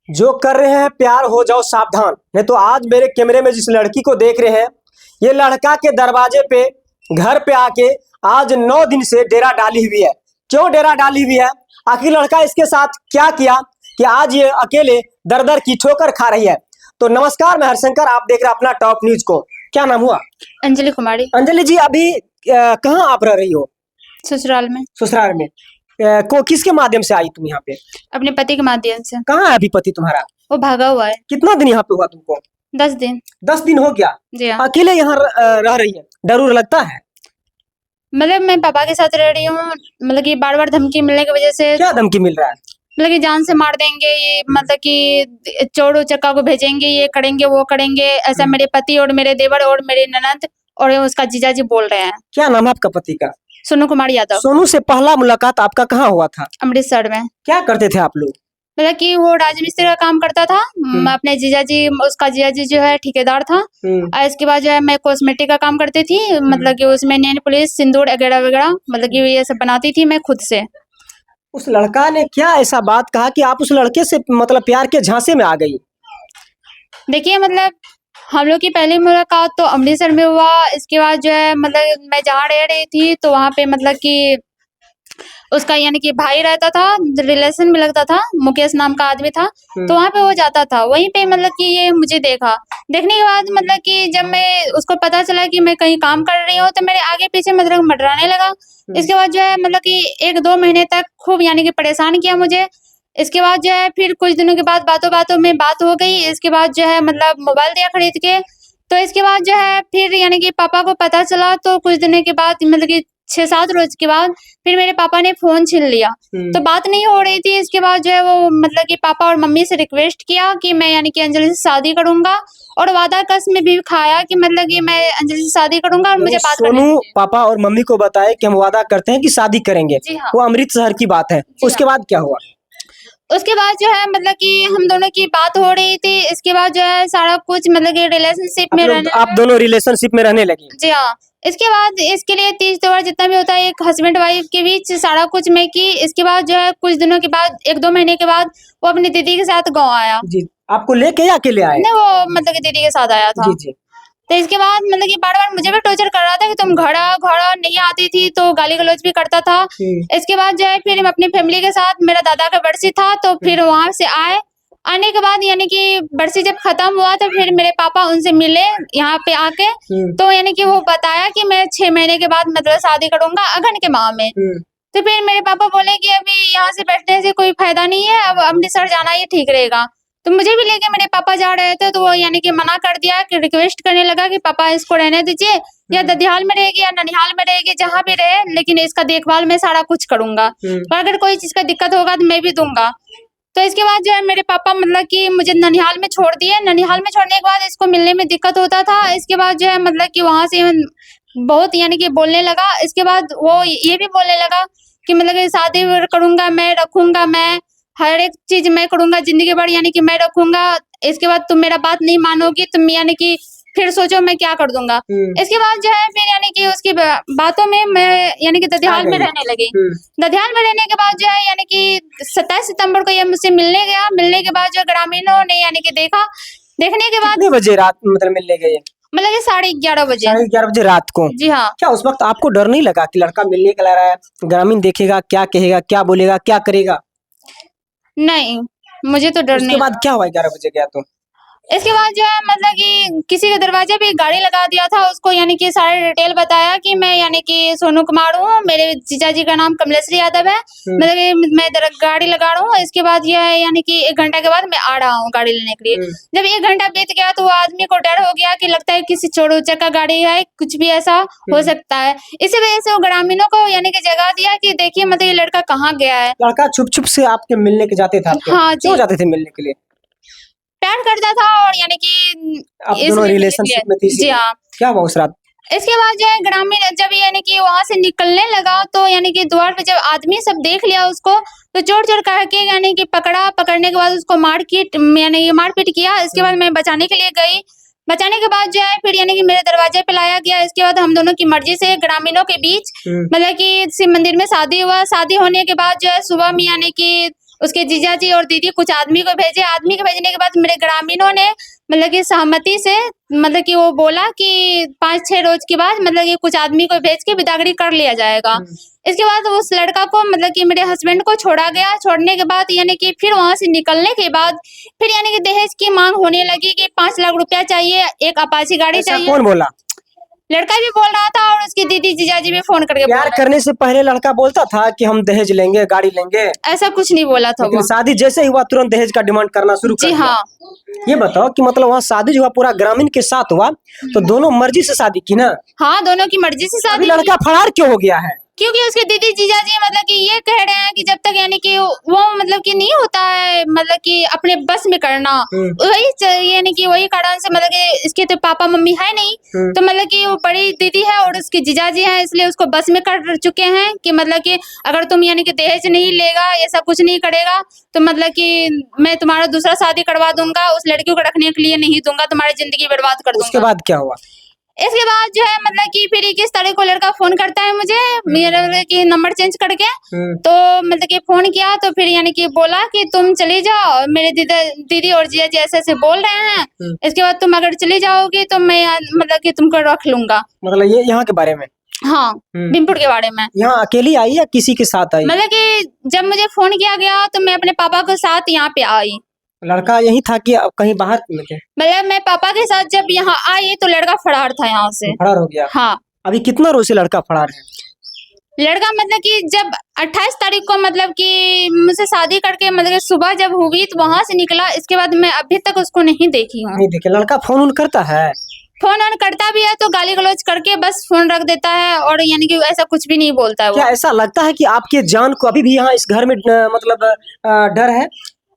जो कर रहे हैं प्यार हो जाओ सावधान। नहीं तो आज मेरे कैमरे में जिस लड़की को देख रहे हैं, ये लड़का के दरवाजे पे घर पे आके आज 9 दिन से डेरा डाली हुई है। क्यों डेरा डाली हुई है? आखिर लड़का इसके साथ क्या किया कि आज ये अकेले दर दर की ठोकर खा रही है। तो नमस्कार, मैं हरशंकर, आप देख रहे हैं अपना टॉप न्यूज को। क्या नाम हुआ? अंजलि कुमारी। अंजलि जी, अभी कहाँ आप रह रही हो? ससुराल में। ससुराल में। को किसके माध्यम से आई तुम यहाँ पे? अपने पति के माध्यम से। कहाँ है अभी पति तुम्हारा? वो भागा हुआ है। कितना दिन यहाँ पे हुआ तुमको? 10 दिन। 10 दिन हो गया? जी हाँ। अकेले यहाँ रह रही है, डर उर लगता है? मतलब मैं पापा के साथ रह रही हूँ, मतलब कि बार बार धमकी मिलने की वजह से। क्या धमकी मिल रहा है? मतलब कि जान से मार देंगे, ये मतलब कि चोर उचक्का को भेजेंगे, ये करेंगे वो करेंगे, ऐसा मेरे पति और मेरे देवर और मेरे ननद और उसका जीजा जी बोल रहे हैं। क्या नाम है आपका पति का? सोनू कुमार यादव। सोनू से पहला मुलाकात आपका कहाँ हुआ था? अमृतसर में। क्या करते थे आप लोग? मतलब कि वो राजमिस्त्री का काम करता था, अपने जीजा जी, उसका जीजा जी जो है ठेकेदार था। और इसके बाद जो है मैं कॉस्मेटिक का काम करती थी, मतलब कि उसमें नेल पॉलिश, सिंदूर वगैरह वगैरह, मतलब कि ये सब बनाती थी मैं खुद से। उस लड़का ने क्या ऐसा बात कहा कि आप उस लड़के से मतलब प्यार के झांसे में आ गई? देखिए, मतलब हम लोग की पहली मुलाकात तो अमृतसर में हुआ। इसके बाद जो है मतलब मैं जहाँ रह रही थी तो वहाँ पे मतलब कि उसका यानी कि भाई रहता था, रिलेशन में लगता था, मुकेश नाम का आदमी था। तो वहाँ पे वो जाता था, वहीं पे मतलब कि ये मुझे देखने के बाद मतलब कि जब मैं उसको पता चला कि मैं कहीं काम कर रही हूँ तो मेरे आगे पीछे मतलब मंडराने लगा। इसके बाद जो है मतलब कि 1-2 महीने तक खूब यानी कि परेशान किया मुझे। इसके बाद जो है फिर कुछ दिनों के बाद बातों बातों में बात हो गई। इसके बाद जो है मतलब मोबाइल दिया खरीद के। तो इसके बाद जो है फिर यानी कि पापा को पता चला, तो कुछ दिनों के बाद मतलब कि 6-7 रोज के बाद फिर मेरे पापा ने फोन छीन लिया। तो बात नहीं हो रही थी। इसके बाद जो है वो मतलब कि पापा और मम्मी से रिक्वेस्ट किया कि मैं यानी कि अंजलि से शादी करूंगा, और वादा कसम भी खाया कि मतलब कि मैं अंजलि से शादी करूंगा और मुझे बात करनी सोनू पापा और मम्मी को बताए कि हम वादा करते हैं कि शादी करेंगे। जी हाँ। वो अमृतसर की बात है। उसके बाद क्या हुआ? उसके बाद जो है मतलब कि हम दोनों की बात हो रही थी। इसके बाद जो है सारा कुछ मतलब कि रिलेशनशिप में रहने आप दोनों रिलेशनशिप में रहने लगी? जी हाँ। इसके बाद इसके लिए तीज त्योहार जितना भी होता है एक हस्बैंड वाइफ के बीच सारा कुछ मैं की। इसके बाद जो है कुछ दिनों के बाद 1-2 महीने के बाद वो अपनी दीदी के साथ गाँव आया। जी। आपको लेके या अकेले आए? नहीं, वो मतलब कि दीदी के साथ आया था। जी जी। तो इसके बाद मतलब कि बार बार मुझे भी टॉर्चर कर रहा था कि तुम घर आओ नहीं आती थी, तो गाली गलौज भी करता था। इसके बाद जो है फिर हम अपनी फैमिली के साथ, मेरा दादा का बरसी था तो फिर वहां से आने के बाद यानी कि बरसी जब खत्म हुआ तो फिर मेरे पापा उनसे मिले यहाँ पे आके। तो यानी कि वो बताया कि मैं 6 महीने के बाद मतलब शादी करूंगा अगहन के माह में। तो फिर मेरे पापा बोले कि अभी यहाँ से बैठने से कोई फायदा नहीं है, अब अमृतसर जाना ही ठीक रहेगा। तो मुझे भी लेके मेरे पापा जा रहे थे, तो वो यानी कि मना कर दिया, कि रिक्वेस्ट करने लगा कि पापा इसको रहने दीजिए, या ददियाल में रहेगी या ननिहाल में रहेगी, जहाँ भी रहे, लेकिन इसका देखभाल मैं सारा कुछ करूंगा, और अगर कोई चीज का दिक्कत होगा तो मैं भी दूंगा। तो इसके बाद जो है मेरे पापा मतलब कि मुझे ननिहाल में छोड़ दिए। ननिहाल में छोड़ने के बाद इसको मिलने में दिक्कत होता था। इसके बाद जो है मतलब कि वहां से बहुत यानी कि बोलने लगा। इसके बाद वो ये भी बोलने लगा कि मतलब कि शादी करूंगा मैं, रखूंगा मैं, हर एक चीज मैं करूंगा, जिंदगी भर यानी कि मैं रखूंगा। इसके बाद तुम मेरा बात नहीं मानोगी, तुम यानी कि फिर सोचो मैं क्या कर दूंगा। इसके बाद जो है फिर यानी कि उसकी बातों में मैं यानी कि ददियाल में रहने लगी। ददियाल में रहने के बाद जो है यानी कि 27 सितंबर को ये मुझसे मिलने गया। मिलने के बाद जो ग्रामीणों ने यानी कि देखने के बाद कितने बजे रात मतलब मिलने गए? मतलब कि 11:30 बजे। 11:30 बजे रात को? जी हाँ। क्या उस वक्त आपको डर नहीं लगा कि लड़का मिलने के ला रहा है, ग्रामीण देखेगा, क्या कहेगा, क्या बोलेगा, क्या करेगा? नहीं, मुझे तो डर नहीं। उसके बाद क्या हुआ? 11 बजे गया तो? इसके बाद जो है मतलब कि किसी के दरवाजे पे गाड़ी लगा दिया था, उसको यानी कि सारा डिटेल बताया कि मैं यानी कि सोनू कुमार हूँ, मेरे जीजा जी का नाम कमलेश्वरी यादव है, मतलब कि मैं गाड़ी लगा रहा हूँ। इसके बाद यह है यानी कि 1 घंटा के बाद मैं आ रहा हूँ गाड़ी लेने के लिए। जब 1 घंटा बीत गया तो वो आदमी को डर हो गया कि लगता है किसी चोर उचक्का गाड़ी है, कुछ भी ऐसा हो सकता है। इसी वजह से वो ग्रामीणों को यानी कि जगह दिया कि देखिए मतलब ये लड़का कहाँ गया है। लड़का छुप छुप से आपके मिलने के जाते थे? हाँ, क्यों जाते थे मिलने के लिए? प्यार करता था और यानी कि आप दोनों रिलेशनशिप में थी? जी हाँ। क्या हुआ उस रात? इसके बाद जो है ग्रामीण जब यानी कि वहां से निकलने लगा तो यानी कि द्वार पे जब आदमी सब देख लिया उसको, तो चोर चोर कह के यानी कि पकड़ने के बाद उसको मारपीट किया। इसके बाद मैं बचाने के लिए गई। बचाने के बाद जो है फिर यानी कि मेरे दरवाजे पे लाया गया। इसके बाद हम दोनों की मर्जी से ग्रामीणों के बीच मतलब कि शिव मंदिर में शादी हुआ। शादी होने के बाद जो है सुबह में यानी कि उसके जीजा जी और दीदी कुछ आदमी को भेजे। आदमी को भेजने के बाद मेरे ग्रामीणों ने मतलब कि सहमति से मतलब कि वो बोला कि 5-6 रोज के बाद मतलब कि कुछ आदमी को भेज के बिदागरी कर लिया जाएगा। इसके बाद उस लड़का को मतलब कि मेरे हस्बैंड को छोड़ा गया। छोड़ने के बाद यानी कि फिर वहां से निकलने के बाद फिर यानी कि दहेज की मांग होने लगी कि 5 लाख रुपया चाहिए, एक अपाची गाड़ी ऐसा चाहिए। कौन बोला? लड़का भी बोल रहा था और उसकी दीदी जीजाजी भी फोन करके बोल प्यार रहे करने से पहले लड़का बोलता था कि हम दहेज लेंगे, गाड़ी लेंगे, थे। ऐसा कुछ नहीं बोला था लेकिन वो। शादी जैसे ही हुआ तुरंत दहेज का डिमांड करना शुरू कर जी दिया। हाँ। ये बताओ कि मतलब वहाँ शादी जो हुआ पूरा ग्रामीण के साथ हुआ, तो दोनों मर्जी से शादी की ना? हाँ, दोनों की मर्जी से अभी शादी लड़का फरार क्यों हो गया है? क्योंकि उसके दीदी जीजाजी मतलब कि ये कह रहे हैं कि जब तक यानी कि वो मतलब कि नहीं होता है मतलब कि अपने बस में करना, वही यानी कि वही कारण से मतलब कि इसके तो पापा मम्मी है नहीं, तो मतलब कि वो बड़ी दीदी है और उसके जीजाजी हैं, इसलिए उसको बस में कर चुके हैं कि मतलब कि अगर तुम यानी कि दहेज नहीं लेगा, ऐसा कुछ नहीं करेगा, तो मतलब कि मैं तुम्हारा दूसरा शादी करवा दूंगा, उस लड़की को रखने के लिए नहीं दूंगा, तुम्हारी जिंदगी बर्बाद कर उसके दूंगा। बाद क्या हुआ? इसके बाद जो है मतलब कि फिर 21 तारीख को लड़का फोन करता है मुझे, मेरा मतलब कि नंबर चेंज करके, तो मतलब कि फोन किया तो फिर यानी कि बोला कि तुम चली जाओ, मेरे दीदी और जीजा जी ऐसे ऐसे बोल रहे हैं, इसके बाद तुम अगर चली जाओगी तो मैं मतलब कि तुमको रख लूंगा। मतलब ये यहाँ के बारे में? हाँ, भीमपुर के बारे में। यहाँ अकेली आई या किसी के साथ आई? मतलब कि जब मुझे फोन किया गया तो मैं अपने पापा के साथ यहाँ पे आई। लड़का यही था कि अब कहीं बाहर में थे? मतलब मैं पापा के साथ जब यहाँ आई तो लड़का फरार था यहाँ से। फरार हो गया? हाँ। अभी कितना रोज से लड़का फरार है? लड़का मतलब कि जब 28 तारीख को मतलब कि मुझसे शादी करके मतलब कि सुबह जब हुई तो वहां से निकला, इसके बाद मैं अभी तक उसको नहीं देखी हूँ। नहीं देखे। लड़का फोन उन करता है? फोन ऑन करता भी है तो गाली गलौज करके बस फोन रख देता है और यानी कि ऐसा कुछ भी नहीं बोलता है वो। क्या ऐसा लगता है कि आपके जान को अभी भी यहाँ इस घर में मतलब डर है?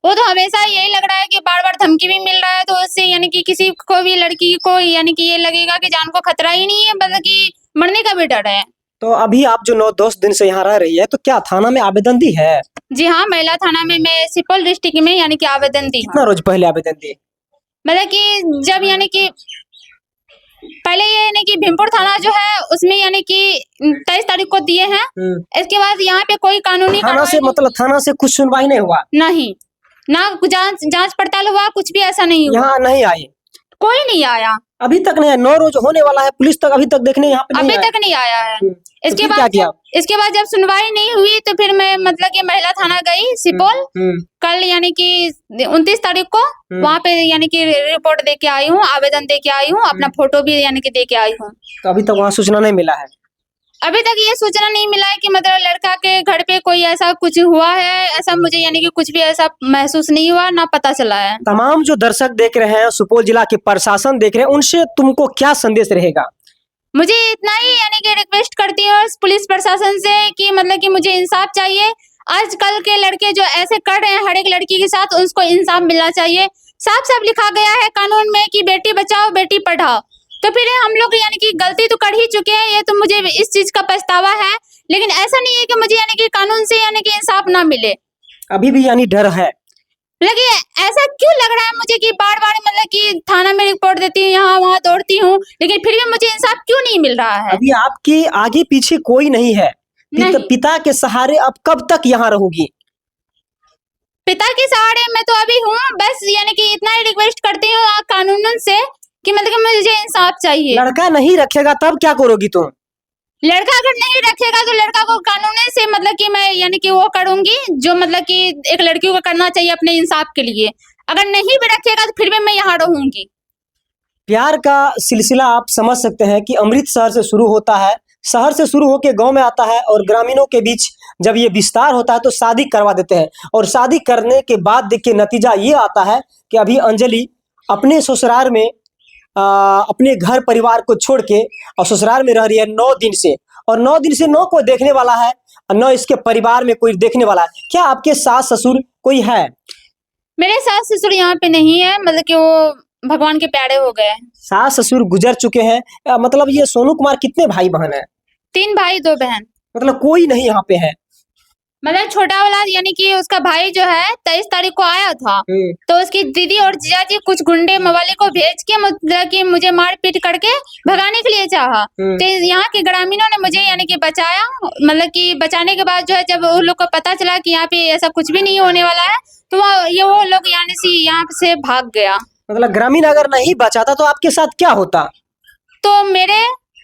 वो तो हमेशा यही लग रहा है कि बार बार धमकी भी मिल रहा है, तो उससे यानी कि किसी को भी लड़की को यानी कि ये लगेगा कि जान को खतरा ही नहीं है, मतलब कि मरने का भी डर है। तो अभी आप जो 9-10 दिन से यहाँ रह रही है, तो क्या थाना में आवेदन दी है? जी हाँ, महिला थाना में मैं सुपौल डिस्ट्रिक्ट में यानी कि आवेदन दी हूँ। कितना रोज पहले आवेदन दिए? मतलब कि जब यानी कि पहले ये यानी कि भीमपुर थाना जो है उसमें यानी कि 23 तारीख को दिए हैं। इसके बाद यहाँ पे कोई कानूनी थाना से मतलब थाना से कुछ सुनवाई नहीं हुआ? नहीं, ना जांच पड़ताल हुआ, कुछ भी ऐसा नहीं हुआ। यहाँ नहीं आए? कोई नहीं आया अभी तक नहीं है? 9 रोज होने वाला है, पुलिस तक अभी तक देखने यहाँ पे नहीं अभी आया। तक नहीं आया है। तो इसके फिर क्या बाद किया? इसके बाद जब सुनवाई नहीं हुई तो फिर मैं मतलब कि महिला थाना गई सुपौल, कल यानी कि 29 तारीख को वहाँ पे यानी कि रिपोर्ट दे के आई हूँ, आवेदन दे के आई हूँ, अपना फोटो भी यानी कि दे के आई हूँ। तो अभी तक वहाँ सूचना नहीं मिला है? अभी तक ये सूचना नहीं मिला है कि मतलब लड़का के घर पे कोई ऐसा कुछ हुआ है, ऐसा मुझे यानी कि कुछ भी ऐसा महसूस नहीं हुआ, ना पता चला है। तमाम जो दर्शक देख रहे हैं, सुपौल जिला के प्रशासन देख रहे हैं, उनसे तुमको क्या संदेश रहेगा? मुझे इतना ही यानी कि रिक्वेस्ट करती हूँ पुलिस प्रशासन से कि मतलब कि मुझे इंसाफ चाहिए। आजकल के लड़के जो ऐसे कर रहे हैं हर एक लड़की के साथ, उसको इंसाफ मिलना चाहिए। साफ साफ लिखा गया है कानून में कि बेटी बचाओ बेटी पढ़ाओ, तो फिर हम लोग यानी कि गलती तो कर ही चुके हैं, ये तो मुझे इस चीज का पछतावा है, लेकिन ऐसा नहीं है कि मुझे यानी कि कानून से यानी कि इंसाफ ना मिले। अभी भी यानी डर है? लेकिन ऐसा क्यों लग रहा है मुझे कि बार बार मतलब कि थाना में रिपोर्ट देती हूँ, यहाँ वहाँ दौड़ती हूँ, लेकिन फिर भी मुझे इंसाफ क्यों नहीं मिल रहा है? अभी आपके आगे पीछे कोई नहीं है? पिता के सहारे अब कब तक यहाँ रहोगी? पिता के सहारे मैं तो अभी हूँ, बस यानी कि इतना ही रिक्वेस्ट करती हूँ कानून से कि मतलब कि मुझे इंसाफ चाहिए। लड़का नहीं रखेगा तब क्या करोगी तुम? लड़का अगर नहीं रखेगा तो लड़का को कानून से मतलब कि मैं यानी कि वो करूंगी जो मतलब कि एक लड़की को करना चाहिए अपने इंसाफ के लिए। अगर नहीं भी रखेगा तो फिर भी मैं यहाँ रहूंगी। प्यार का सिलसिला आप समझ सकते हैं कि अमृतसर से शुरू होता है, शहर से शुरू होकर गांव में आता है और ग्रामीणों के बीच जब ये विस्तार होता है तो शादी करवा देते हैं। और शादी करने के बाद देखिए नतीजा ये आता है कि अभी अंजलि अपने ससुराल में अपने घर परिवार को छोड़ के और ससुराल में रह रही है 9 दिन से, और 9 दिन से न कोई देखने वाला है और न इसके परिवार में कोई देखने वाला है। क्या आपके सास ससुर कोई है? मेरे सास ससुर यहाँ पे नहीं है, मतलब कि वो भगवान के प्यारे हो गए। सास ससुर गुजर चुके हैं। मतलब ये सोनू कुमार कितने भाई बहन है? 3 भाई 2 बहन। मतलब कोई नहीं यहाँ पे है? मतलब छोटा वाला यानी कि उसका भाई जो है 23 तारीख को आया था, तो उसकी दीदी और जीजाजी कुछ गुंडे मवाली को भेज के मतलब कि मुझे मार पीट करके भगाने के लिए चाहा। तो यहाँ के ग्रामीणों ने मुझे यानी कि बचाया, मतलब कि बचाने के बाद जो है जब उन लोग को पता चला कि यहाँ पे ऐसा कुछ भी नहीं होने वाला है, तो वो लोग यहाँ से भाग गया। मतलब ग्रामीण अगर नहीं बचाता तो आपके साथ क्या होता? तो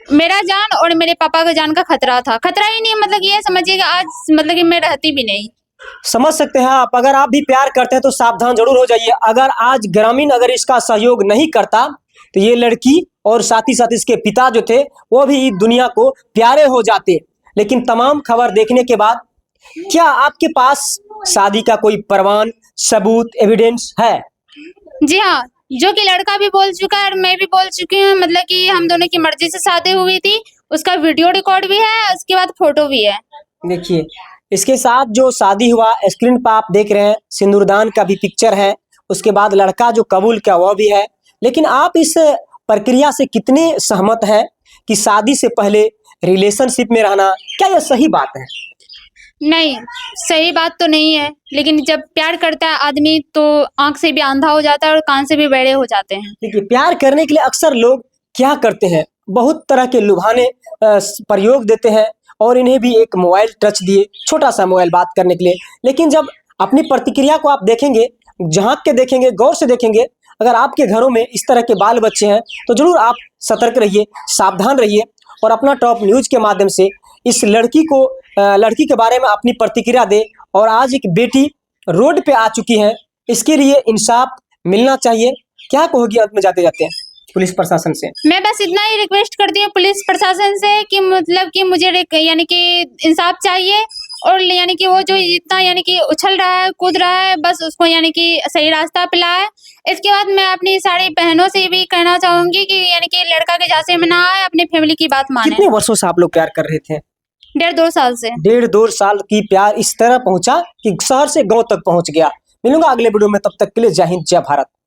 मेरा जान और मेरे पापा का जान का खतरा था। खतरा ही नहीं, मतलब ये समझिए कि आज मतलब कि मैं रहती भी नहीं। समझ सकते हैं आप। अगर आप भी प्यार करते हैं तो सावधान जरूर हो जाइए। अगर आज ग्रामीण अगर इसका सहयोग नहीं करता तो ये लड़की और साथ ही साथ इसके पिता जो थे वो भी दुनिया को प्यारे हो जाते। लेकिन तमाम खबर देखने के बाद क्या आपके पास शादी का कोई प्रमाण, सबूत, एविडेंस है? जी हाँ, जो कि लड़का भी बोल चुका है और मैं भी बोल चुकी हूँ, मतलब कि हम दोनों की मर्जी से शादी हुई थी। उसका वीडियो रिकॉर्ड भी है, उसके बाद फोटो भी है। देखिए, इसके साथ जो शादी हुआ स्क्रीन पर आप देख रहे हैं, सिंदूरदान का भी पिक्चर है, उसके बाद लड़का जो कबूल किया वो भी है। लेकिन आप इस प्रक्रिया से कितने सहमत हैं कि शादी से पहले रिलेशनशिप में रहना, क्या यह सही बात है? नहीं, सही बात तो नहीं है, लेकिन जब प्यार करता है आदमी तो आंख से भी अंधा हो जाता है और कान से भी बहरे हो जाते हैं। देखिए, प्यार करने के लिए अक्सर लोग क्या करते हैं, बहुत तरह के लुभाने प्रयोग देते हैं और इन्हें भी एक मोबाइल टच दिए, छोटा सा मोबाइल बात करने के लिए। लेकिन जब अपनी प्रतिक्रिया को आप देखेंगे, झांक के देखेंगे, गौर से देखेंगे, अगर आपके घरों में इस तरह के बाल बच्चे हैं तो जरूर आप सतर्क रहिए, सावधान रहिए और अपना टॉप न्यूज के माध्यम से इस लड़की के बारे में अपनी प्रतिक्रिया दे। और आज एक बेटी रोड पे आ चुकी है, इसके लिए इंसाफ मिलना चाहिए। क्या कहोगी अंत में जाते जाते पुलिस प्रशासन से? मैं बस इतना ही रिक्वेस्ट करती हूँ पुलिस प्रशासन से कि मतलब कि मुझे यानी कि इंसाफ चाहिए और यानी कि वो जो इतना यानी कि उछल रहा है, कूद रहा है, बस उसको यानी कि सही रास्ता पे लाए। इसके बाद मैं अपनी सारी बहनों से भी कहना चाहूंगी कि यानी कि लड़का के झांसे में ना आए, अपनी फैमिली की बात माने। कितने वर्षों से आप लोग प्यार कर रहे थे? 1.5-2 साल से। 1.5-2 साल की प्यार इस तरह पहुंचा कि शहर से गांव तक पहुंच गया। मिलूंगा अगले वीडियो में, तब तक के लिए जय हिंद, जय भारत।